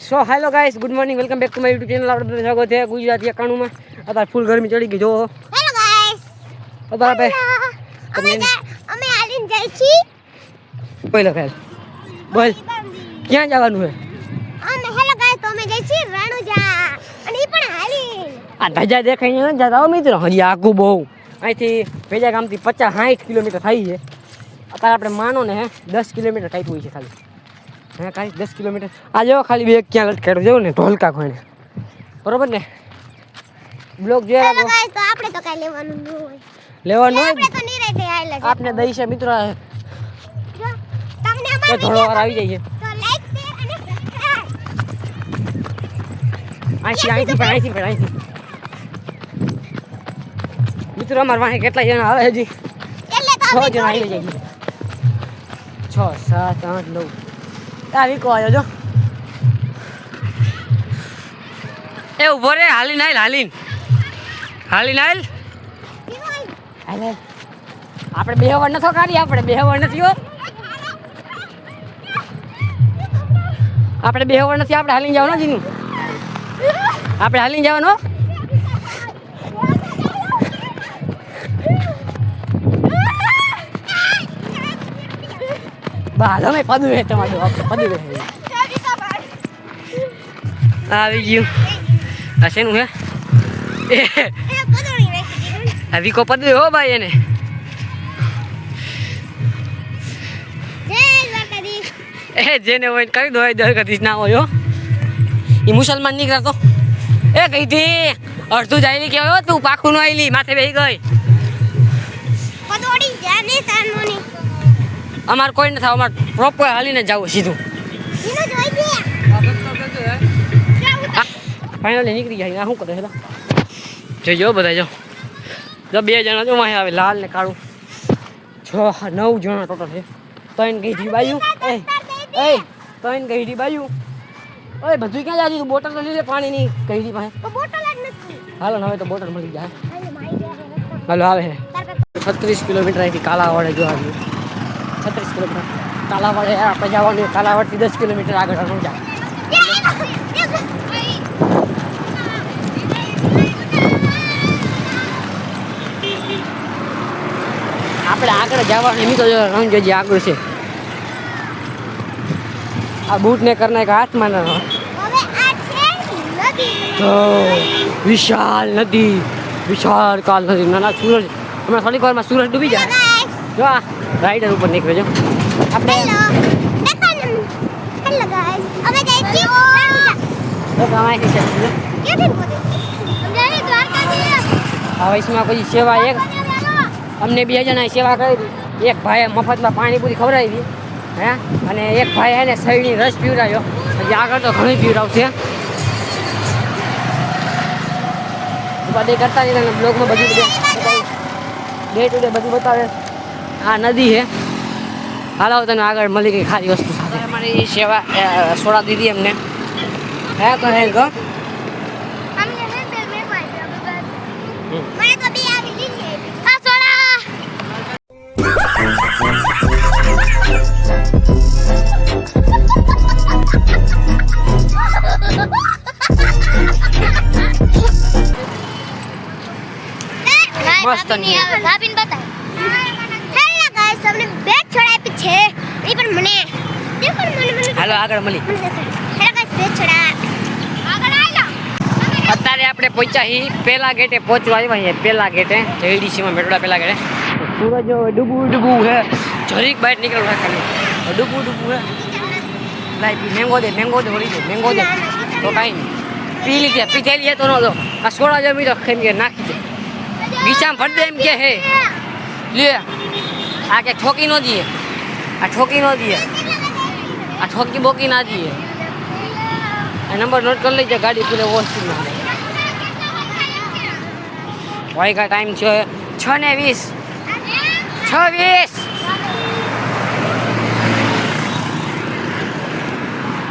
So hello guys, good morning, welcome back to my YouTube channel. આપણે સ્વાગત છે ગુજરાતી એકાણુંમાં. અત્યારે ફૂલ ગરમી ચડી ગઈ જો. હેલો ગાઈસ, અત્યારે અમે હાલીને જઈ છી. બોલ બોલ, ક્યાં જવાનું છે? અમે હેલો ગાઈસ, તો અમે જઈ છી રણુજા અને ઈ પણ હાલીને. આ ધજા દેખાઈને ન જતા હો મિત્રો, હજી આગું બહુ. અહીંથી ભેજા ગામથી 50-60 કિલોમીટર થઈ છે. અત્યારે આપણે માનો ને 10 કિલોમીટર કાપ્યું છે ખાલી. હા ખાલી 10 કિલોમીટર. આ જો ખાલી બે ક્યાં લટકાડો જેવું ને ઢોલકા ખોઈને, બરોબર ને? બ્લોક જોયા હેલો ગાઈસ, તો આપણે તો કાઈ લેવાનું ન હોય. લેવાનું હોય આપણે તો નિરાતે હાલ્યા છે. આપને દઈ છે મિત્રો. જો તમને તો અમારો થોડો વાર આવી જાય છે. તો લાઈક શેર અને સબસ્ક્રાઇબ. અહીંથી મિત્રો અમારા વાહે કેટલા જણા આવે હજી? એટલે તો 6 જણા આવી જાય. 6 7 8 9 આ વીકો આવ્યો જો. એ ઉભો રે, હાલીને હાલ. આપણે બેહવડ નતો કાઢી, આપણે બેહવડ નથી હો. આપણે બેહવડ નથી, આપણે હાલીને જવાનું જીનું. આપણે હાલીને જવાનું. બાલો મેં પદું હે તમારું, પદું હે. આવી ગયું. આ શેનું હે? આ વીકો પદું હો ભાઈ એને. જેને હોય કરી દો, દરગતીશ ના હોય. એ મુસલમાન નીકળતો એ કઈ થી અડધું જાયલી કેવો તું પાખું નો આયલી માથે બેહી ગઈ. અમાર કોઈ ન થાવ, અમાર પ્રોપર હાલીને જાવ સીધું. ફાઇનલી નીકળી જાય. શું કરે છે જોજો બધા જો. જો 2 જણા જો માહે આવે, લાલ ને કાળું. 6-9 જણા ટોટલ છે. 3 ગઈઢી બાજુ. એ 3 ગઈઢી બાજુ. ઓય બધું ક્યાં જાજી? તું બોટલ તો લઈ લે પાણીની ગઈઢી પાસે. હાલો હવે તો બોટલ મળી જાય. હાલો આવે છે 36 કિલોમીટર અહીંથી કાલાવાડે જો આવ્યું. 36 કિલોમીટર કાલાવાડે આપણે જવાનું. કાલાવાડથી 10 કિલોમીટર આગળ રણુજા. આપણે આગળ જવાનું એમ તો રણુજા આગળ છે. આ બૂટ ને કરના એક હાથમાં ના વિશાળ નદી, વિશાળ કાલ નદી. નાના સૂરજ હમણાં થોડીક વારમાં સૂરજ ડૂબી જાય. જો આ રાઈડર ઉપર નીકળે જો આપણે. હવે इसमें કોઈ સેવા એક અમને 2 જણાએ સેવા કરી. એક ભાઈએ મફતમાં પાણીપુરી ખવડાવી હે, અને એક ભાઈ એને શેરડી રસ પીવડાવ્યો. હજી આગળ તો ઘણી પીવડાવશે. બધી કરતા નહીં તને બ્લોગમાં બધું ડે ટુ ડે બધું બતાવે. આ નદી છે. હાલો તને આગળ મળી ગઈ ખારી વસ્તુ સાથે. અમારી સેવા સોડા દીધી એમને હે કરે ગો. મસ્ત ની ભાભીને બતાવ. હેલો ગાઈસ, અમને બેગ છોડાવી છે. એ પણ મને દેખો મને. હાલો આગળ મળી. હેલો ગાઈસ, બેગ છોડા આગળ આલો. અત્યારે આપણે પહોંચ્યા હી પેલા ગેટે પહોંચવા આવ્યા છીએ. પેલા ગેટે જેડીસીમાં મેટોડા પેલા ગેટે. સૂરજ ડૂબું હે. જરીક બહાર નીકળવા ખાલી ડૂબું હે. લાઈ મેંગો દે વળી દે મેંગો દે તો કાંઈ નહીં. પી લીધે પીધેલી તો ન દો. આ સોડા જમી તો કેમ કે નાખી દે બીચામાં ભર દે એમ કે હે. લે આ કે ઠોકી ન દઈએ. આ ઠોકી બોકી ના દઈએ. આ નંબર નોટ કરી લેજે. ગાડી પૂરે હોસ્પિટલમાં વાયગા ટાઈમ છે 6:20. 6:20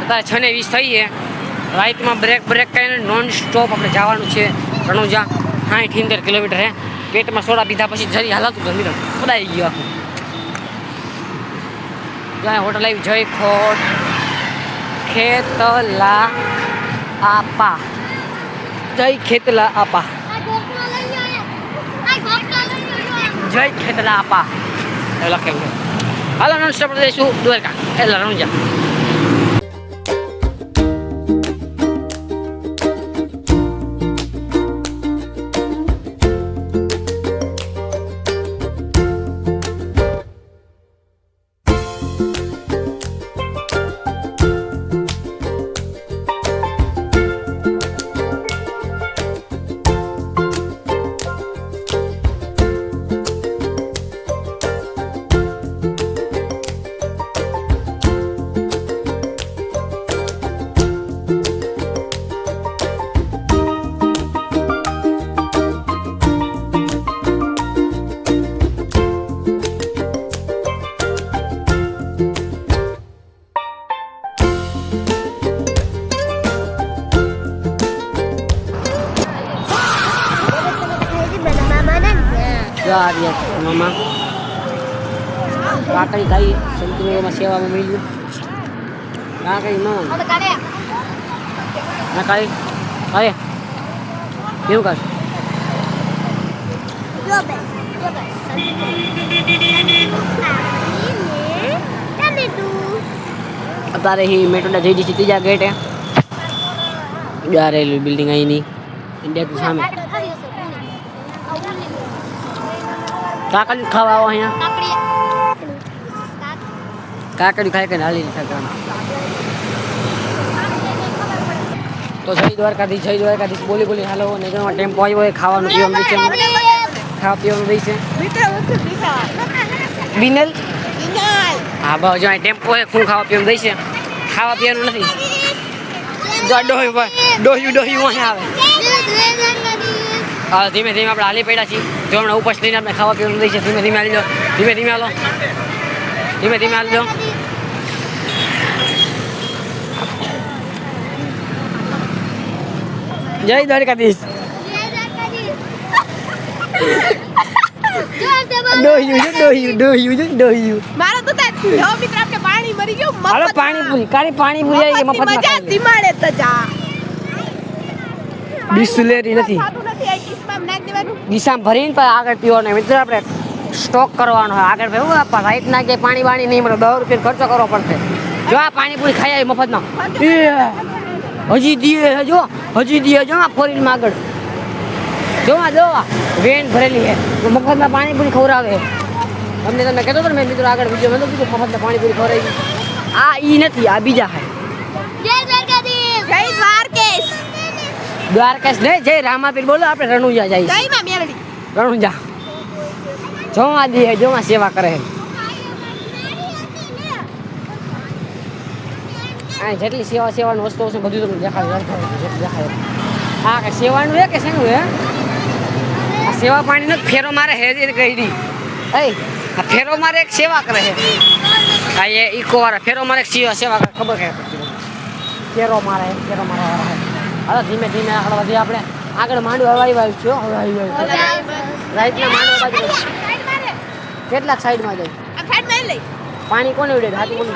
અત્યારે 6:20 થઈ છે. રાઈટમાં બ્રેક કરીને નોન સ્ટોપ આપણે જવાનું છે રણુજા. 60-70 કિલોમીટર હે. પેટમાં સોડા પીધા પછી જરી હાલાતું ગમી પડાઈ ગયું આખું. જ્યાં હોટલ આવી જય ખોટ ખેતલા આપા. જય ખેતલા આપા. જય ખેતલા આપા એવું લખેલું છે. હાલો નોન સ્ટોપ જઈશું દ્વારકા એટલે રણુજા. મામા કાકડી ખાઈ સંતમાં સેવામાં મળ્યું. કાકડી મામા ના કાઢી કાઢે કેવું કાઢ અત્યારે ही મેટોડા જઈ જશે ત્રીજા ગેટે. રેલવે બિલ્ડિંગ અહીંની ઇન્ડિયા સામે. કાકડી ખાવા આવો અહીંયા. કાકડી ખાઈ કે હાલી નથી. તો જય દ્વારકાધીશ બોલી બોલી હાલો. ને જો ટેમ્પો આવ્યો હોય ખાવાનું પીવાનું દે છે. ખાવા પીવાનું દે છે બિનલ. હા બસ જો ટેમ્પો હોય શું ખાવા પીવાનું દે છે. ખાવા પીવાનું નથી. ડોહ્યું અહીં આવે. ધીમે ધીમે આપણે હાલી પડ્યા છીએ. જો હમણાં ઉપસ લઈને આપણે ખાવા પીવાનું દઈ છે. ધીમે ધીમે હાલી લો. ધીમે ધીમે હાલો. ધીમે ધીમે હાલી લો. જય દ્વારકાધીશ. ડોહ્યું મારો તો લો મિત્ર આપણે પાણી મરી ગયું. હાલો પાણીપુરી પાણીપુરી આવી ગઈ મફતમાં. મજા ધીમાડે તો જા. બિસ્લેરી નથી. દિશામાં ભરીને પણ આગળ પીવાનો મિત્ર. આપણે સ્ટોક કરવાનો હોય આગળ ભાઈ આપવા રાઈટ નાખે પાણી બાણી નહીં મળે. 10 રૂપિયા ખર્ચો કરવો પડશે. જો આ પાણીપુરી ખાઈ આવી મફતમાં. હજી દીએ જો આ ફોરીમાં આગળ જો આ વેન ભરેલી છે. મફતમાં પાણીપુરી ખવડાવે. તમને તમે કહેતો હતો ને મેં મિત્રો આગળ વિડીયો મેં તો કીધું મફતમાં પાણીપુરી ખવડાવી. આ ઈ નથી આ બીજા છે. દ્વારકેશ નહીં જય રામાપીર બોલો. આપણે રણુજા જઈએ. રણુજા જોવા દઈએ જોવા સેવા કરે. આ જેટલી સેવાની વસ્તુઓ છે બધું તમને દેખાય. હા કે સેવાનું હે કે શેનું હે? આ સેવા પાણીનો ફેરો મારે હે ગઈ. આ ફેરો મારે એક સેવા કરે છે. આ એ ઇકો વાળા ફેરો મારે એક સેવા કરે. ખબર કે ફેરો મારે વાળા. હાલો ધીમે ધીમે આગળ વધીએ. આપણે આગળ માંડવા આવ્યું છો. હવે આવ્યું રાઈટના માંડવા બાજુ કેટલાક સાઈડમાં જાય. પાણી કોને ઉડે? હાથી કોને?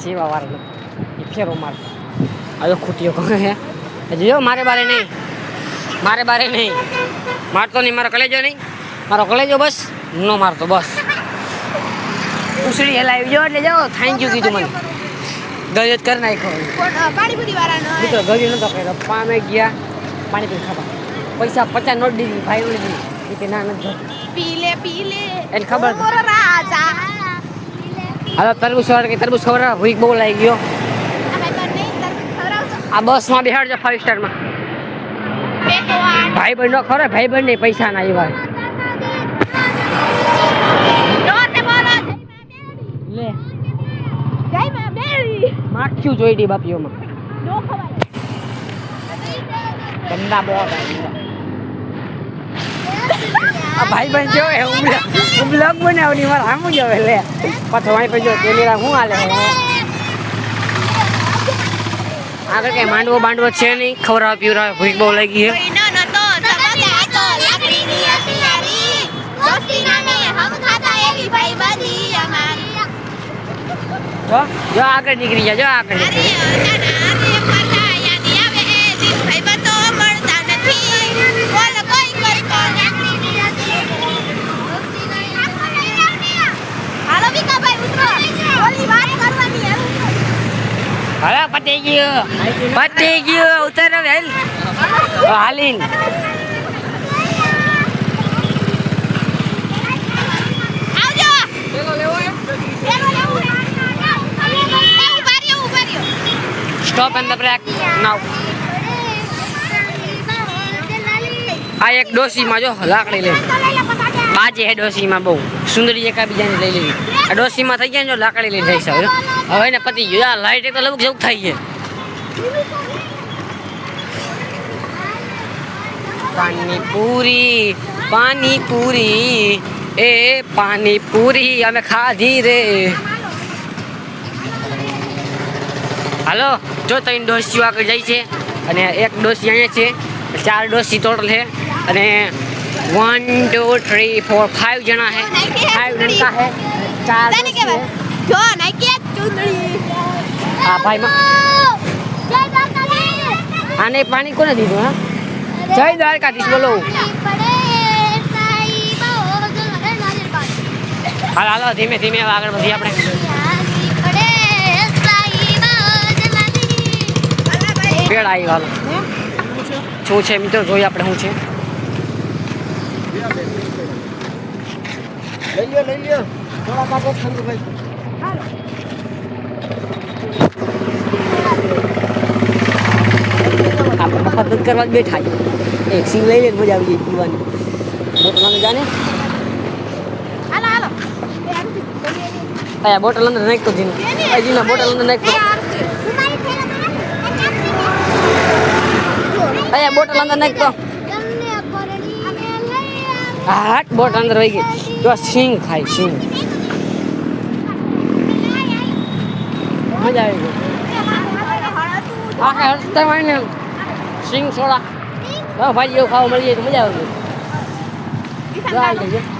સેવા વાળા ફેરો મારતો હવે ખૂટીઓ કહે હે. હજી જો મારે બારે નહીં મારતો નહીં. મારો કલેજો નહીં. મારો કલેજો બસ નો મારતો બસ. ઉસળી હલાવી જો એટલે જાઓ થેન્ક યુ કીધું મને. ગજત કરી નાખ્યો પાણીપુરી વાળાનો મિત્રો. ગજત નતો કર્યો. પામે ગયા પાણીપુરી ખાવા. પૈસા 50 નોટ દીધી ભાઈ ને દીધી કે ના નથી પી લે એને ખબર. રાજા હાલો તરબૂચ ખબર ભૂખ બહુ લાગી ગયો. આ બસમાં બેહાડજો 5 સ્ટારમાં. ભાઈ બહેન નો ખરો. ભાઈ બહેન નહીં પૈસા ના એવા લે માખ્યું જોઈ દી બાપીઓમાં. ગંદા બહુ આ ભાઈ બહેન જો હું બ્લોગ બનાવની મારે આમ જ હવે લે પાછો વાણી પછી કેમેરા શું હાલે. આગળ કઈ માંડવો છે નહીં. ખવડાવ પીવડાવે ભૂખ બહુ લાગી છે. જો આગળ નીકળી જા, જો આગળ નીકળી હવે પતી ગયું ઉતર હવે હાલીન સ્ટોપ એન્ડ ધ બ્રેક નાવ આ એક ડોસીમાં જો લાકડી લે બાજે હે ડોસીમાં બહુ સુંદરી એકા બીજાને લઈ લેવી આ ડોસીમાં થઈ ગયા ને જો લાકડી લઈને જઈશ હવે ને પતી ગયું આ લાઈટ એક તો લગભગ જેવું થઈ છે પાણીપુરી એ પાણીપુરી અમે ખાધી રે હાલો જો ત્રણ ડોસીઓ આગળ જાય છે અને એક ડોસી અહીંયા છે 4 ડોસી ટોટલ છે અને 1 2 3 4 5 જણા છે 5 લड़का है 4 જો નાઈકી ચુંદડી આ ભાઈમાં આને પાણી કોને દીધું હા જય દ્વારકાધીશ બોલો હાલો ધીમે ધીમે આગળ વધી આપણે પેડ આવી હાલો શું છે મિત્રો જોઈએ આપણે શું છે લઈ લ્યો થોડા કાપો ઠંડુ ભાઈ આપણે મફત બંધ કરવા જ બેઠા એક સિંગ લઈ લે મજા આવી જાય પીવાની બોટલ અંદર જાને આયા બોટલ અંદર નાખતો જીનો આ જીના બોટલ અંદર નાખતો આયા બોટલ અંદર નાખતો હાટ બોટલ અંદર વહી ગઈ જો સિંગ ખાય સિંગ મજા આવી ગઈ આખા હસતા હોય ને સિંગ સોડા ભાઈ એવું ખાવા મળી જાય તો મજા આવે આવી જાય